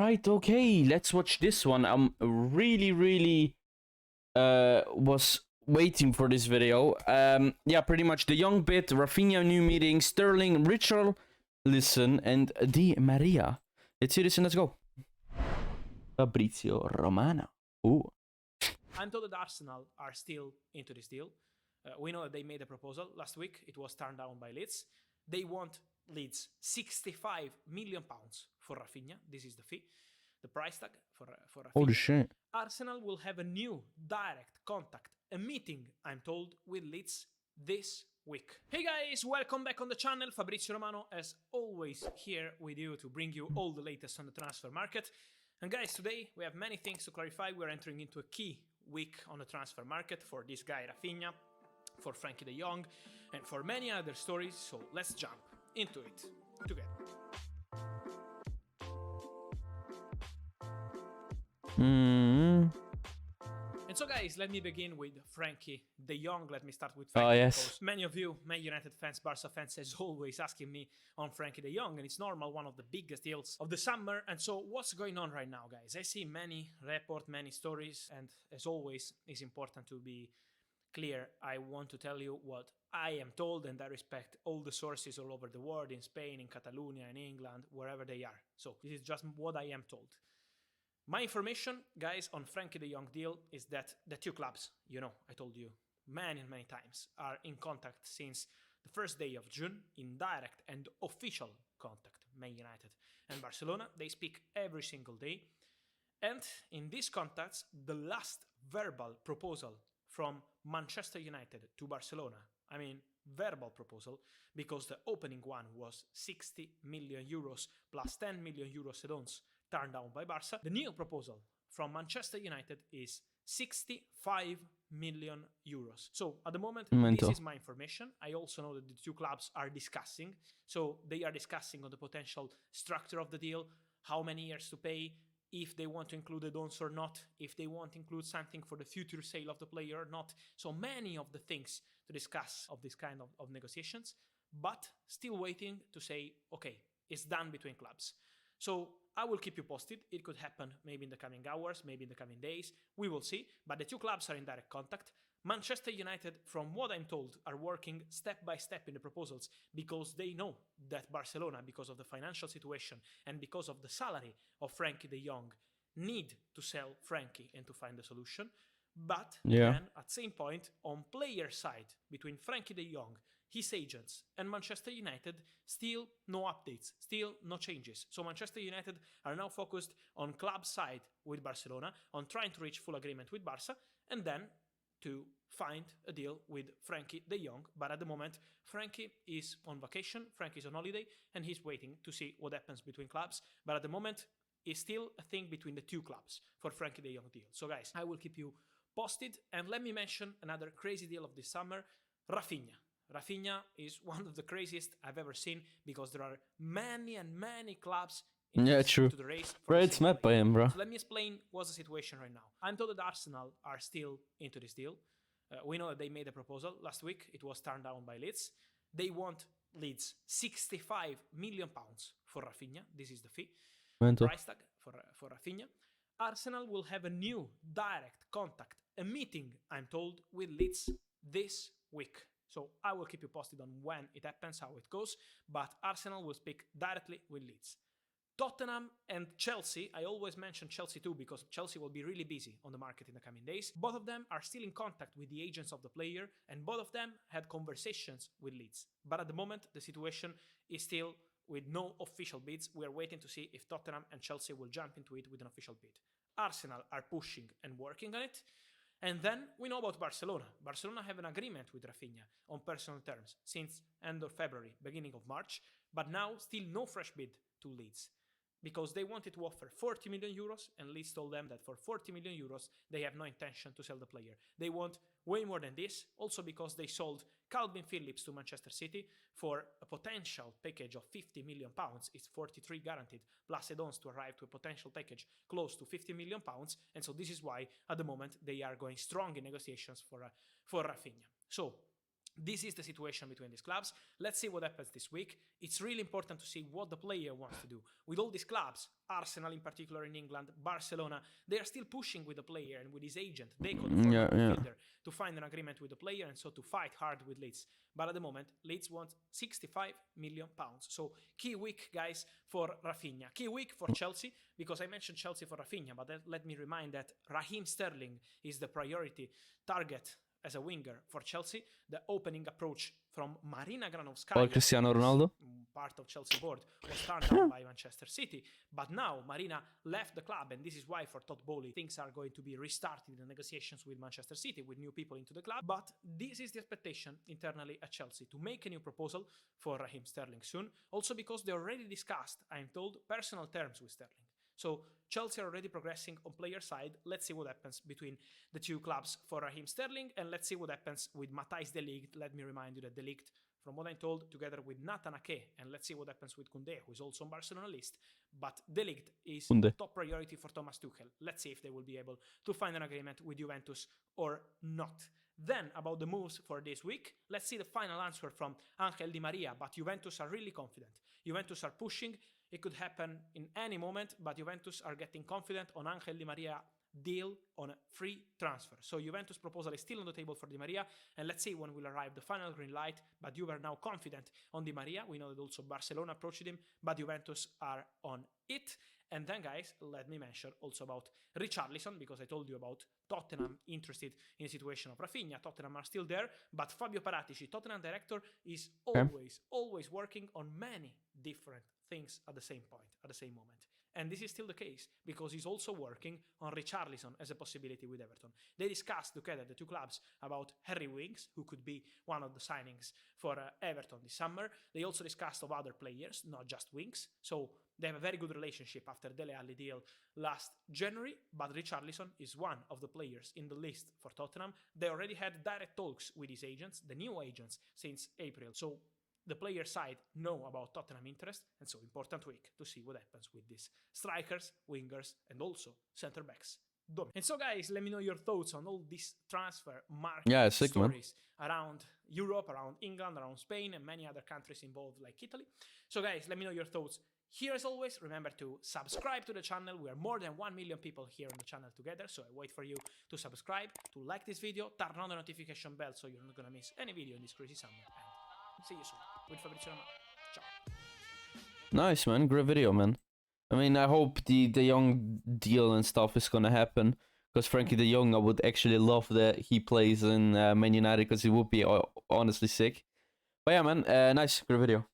right, okay, let's watch this one. I'm really was waiting for this video. Yeah, pretty much the young bit, RAPHINHA new meeting, Sterling, RICHARLISON, and Di Maria. Let's see this and let's go. Fabrizio Romano. Ooh. I'm told that Arsenal are still into this deal. We know that they made a proposal last week. It was turned down by Leeds. They want Leeds 65 million pounds for RAPHINHA. This is the fee, the price tag for RAPHINHA. Holy shit. Arsenal will have a new direct contact, a meeting, I'm told, with Leeds this week. Hey guys, welcome back on the channel. Fabrizio Romano, as always, here with you to bring you all the latest on the transfer market. And guys, today we have many things to clarify. We're entering into a key week on the transfer market for this guy RAPHINHA, for Frankie de Jong, and for many other stories. So let's jump into it together. And so guys, let me begin with Frankie de Jong. Let me start with Frankie. Oh, yes. Because many of you, Man United fans, Barca fans, as always, asking me on Frankie de Jong, and it's normal, one of the biggest deals of the summer. And so what's going on right now, guys? I see many reports, many stories, and as always, it's important to be clear. I want to tell you what I am told, and I respect all the sources all over the world, in Spain, in Catalonia, in England, wherever they are. So this is just what I am told. My information, guys, on Frankie de Jong deal is that the two clubs, you know, I told you many times, are in contact since the first day of June, in direct and official contact, Man United and Barcelona. They speak every single day. And in these contacts, the last verbal proposal from Manchester United to Barcelona, I mean, verbal proposal, because the opening one was 60 million euros plus 10 million euros add-ons turned down by Barca. The new proposal from Manchester United is 65 million euros. So at the moment, this is my information. I also know that the two clubs are discussing. So they are discussing on the potential structure of the deal, how many years to pay, if they want to include add-ons or not, if they want to include something for the future sale of the player or not. So many of the things to discuss of this kind of negotiations, but still waiting to say, okay, it's done between clubs. So I will keep you posted. It could happen maybe in the coming hours, maybe in the coming days. We will see. But the two clubs are in direct contact. Manchester United, from what I'm told, are working step by step in the proposals because they know that Barcelona, because of the financial situation and because of the salary of Frankie de Jong, need to sell Frankie and to find a solution. But then, at same point, on player side, between Frankie de Jong, his agents, and Manchester United, still no updates, still no changes. So Manchester United are now focused on club side with Barcelona, on trying to reach full agreement with Barca, and then to find a deal with Frankie de Jong. But at the moment, Frankie is on vacation, Frankie is on holiday, and he's waiting to see what happens between clubs. But at the moment, it's still a thing between the two clubs for Frankie de Jong deal. So guys, I will keep you posted. And let me mention another crazy deal of this summer, RAPHINHA. RAPHINHA is one of the craziest I've ever seen because there are many clubs into the race. Bro, it's met by him, bro. So let me explain what's the situation right now. I'm told that Arsenal are still into this deal. We know that they made a proposal last week. It was turned down by Leeds. They want Leeds 65 million pounds for RAPHINHA. This is the fee. Price tag for RAPHINHA. Arsenal will have a new direct contact, a meeting, I'm told, with Leeds this week. So I will keep you posted on when it happens, how it goes, but Arsenal will speak directly with Leeds. Tottenham and Chelsea, I always mention Chelsea too because Chelsea will be really busy on the market in the coming days. Both of them are still in contact with the agents of the player and both of them had conversations with Leeds. But at the moment, the situation is still with no official bids. We are waiting to see if Tottenham and Chelsea will jump into it with an official bid. Arsenal are pushing and working on it. And then we know about Barcelona. Barcelona have an agreement with RAPHINHA on personal terms since end of February, beginning of March, but now still no fresh bid to Leeds because they wanted to offer 40 million euros and Leeds told them that for 40 million euros they have no intention to sell the player. They want way more than this, also because they sold Calvin Phillips to Manchester City for a potential package of 50 million pounds. It's 43 guaranteed, plus add-ons to arrive to a potential package close to 50 million pounds. And so this is why, at the moment, they are going strong in negotiations for RAPHINHA. So This is the situation between these clubs. Let's see what happens this week. It's really important to see what the player wants to do. With all these clubs, Arsenal in particular in England, Barcelona, they are still pushing with the player and with his agent. They could midfielder to find an agreement with the player and so to fight hard with Leeds. But at the moment, Leeds want £65 million. So key week, guys, for RAPHINHA. Key week for Chelsea, because I mentioned Chelsea for RAPHINHA, but let me remind that Raheem Sterling is the priority target as a winger for Chelsea. The opening approach from Marina Granovskaya, Cristiano Ronaldo, part of Chelsea board, was turned down by Manchester City. But now Marina left the club, and this is why for Todd Bowley things are going to be restarted in the negotiations with Manchester City, with new people into the club. But this is the expectation internally at Chelsea, to make a new proposal for Raheem Sterling soon. Also because they already discussed, I'm told, personal terms with Sterling. So Chelsea are already progressing on player side. Let's see what happens between the two clubs for Raheem Sterling, and let's see what happens with Matthijs de Ligt. Let me remind you that de Ligt, from what I'm told, together with Nathan Ake, and let's see what happens with Koundé, who is also on Barcelona list. But de Ligt is top priority for Thomas Tuchel. Let's see if they will be able to find an agreement with Juventus or not. Then, about the moves for this week, let's see the final answer from Angel Di Maria, but Juventus are really confident. Juventus are pushing. It could happen in any moment, but Juventus are getting confident on Angel Di Maria deal on a free transfer. So Juventus proposal is still on the table for Di Maria, and let's see when will arrive the final green light. But you are now confident on Di Maria. We know that also Barcelona approached him, but Juventus are on it. And then, guys, let me mention also about Richarlison, because I told you about Tottenham interested in the situation of RAPHINHA. Tottenham are still there, but Fabio Paratici, Tottenham director, is always working on many different things at the same point, at the same moment. And this is still the case, because he's also working on Richarlison as a possibility with Everton. They discussed together, the two clubs, about Harry Winks, who could be one of the signings for Everton this summer. They also discussed of other players, not just Winks. So they have a very good relationship after Dele Alli deal last January, but Richarlison is one of the players in the list for Tottenham. They already had direct talks with his agents, the new agents, since April. So the player side know about Tottenham interest, and so important week to see what happens with these strikers, wingers, and also center backs. And so, guys, let me know your thoughts on all these transfer market stories around Europe, around England, around Spain, and many other countries involved like Italy. So, guys, let me know your thoughts. Here, as always, remember to subscribe to the channel. We are more than 1 million people here on the channel together, so I wait for you to subscribe, to like this video, turn on the notification bell so you're not gonna miss any video in this crazy summer. And see you soon with Fabrizio Romano. Ciao. Nice, man. Great video, man. I mean, I hope the Young deal and stuff is gonna happen, because Frankie de Jong, I would actually love that he plays in Man United, because he would be honestly sick. But yeah, man, nice, great video.